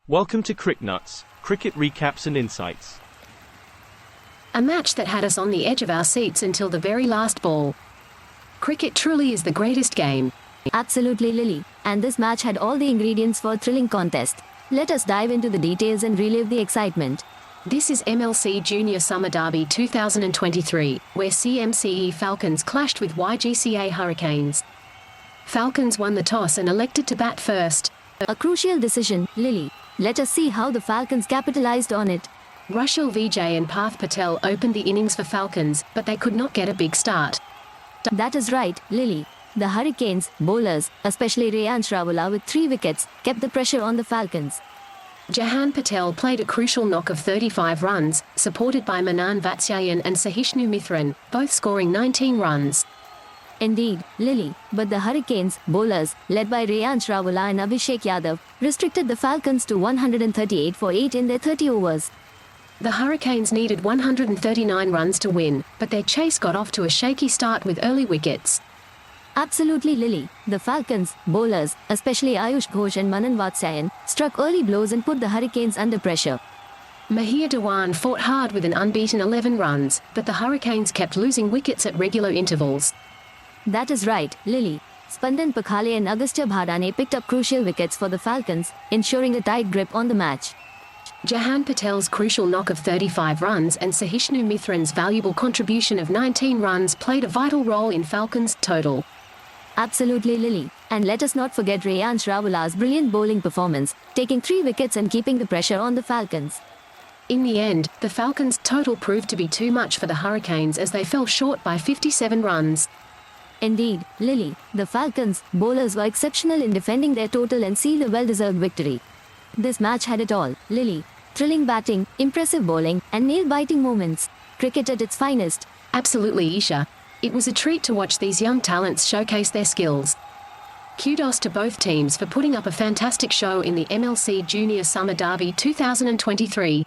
Welcome to CricNuts, cricket recaps and insights. A match that had us on the edge of our seats until the very last ball. Cricket truly is the greatest game. Absolutely, Lily. And this match had all the ingredients for a thrilling contest. Let us dive into the details and relive the excitement. This is MLC Junior Summer Derby 2023, where CMCE Falcons clashed with YGCA Hurricanes. Falcons won the toss and elected to bat first. A crucial decision, Lily. Let us see how the Falcons capitalized on it. Rushil Vijay and Parth Patel opened the innings for Falcons, but they could not get a big start. That is right, Lily. The Hurricanes, bowlers, especially Reyansh Rawala with 3 wickets, kept the pressure on the Falcons. Jahan Patel played a crucial knock of 35 runs, supported by Manan Vatsyayan and Sahishnu Mithran, both scoring 19 runs. Indeed, Lily, but the Hurricanes, bowlers, led by Reyansh Rawala and Abhishek Yadav, restricted the Falcons to 138 for 8 in their 30 overs. The Hurricanes needed 139 runs to win, but their chase got off to a shaky start with early wickets. Absolutely, Lily. The Falcons, bowlers, especially Ayush Ghosh and Manan Vatsyayan, struck early blows and put the Hurricanes under pressure. Mahir Dewan fought hard with an unbeaten 11 runs, but the Hurricanes kept losing wickets at regular intervals. That is right, Lily. Spandan Pakhale and Agastya Bhadane picked up crucial wickets for the Falcons, ensuring a tight grip on the match. Jahan Patel's crucial knock of 35 runs and Sahishnu Mithran's valuable contribution of 19 runs played a vital role in Falcons' total. Absolutely, Lily. And let us not forget Reyansh Rawala's brilliant bowling performance, taking 3 wickets and keeping the pressure on the Falcons. In the end, the Falcons' total proved to be too much for the Hurricanes as they fell short by 57 runs. Indeed, Lily, the Falcons, bowlers were exceptional in defending their total and sealed a well-deserved victory. This match had it all, Lily. Thrilling batting, impressive bowling, and nail-biting moments. Cricket at its finest. Absolutely, Isha. It was a treat to watch these young talents showcase their skills. Kudos to both teams for putting up a fantastic show in the MLC Junior Summer Derby 2023.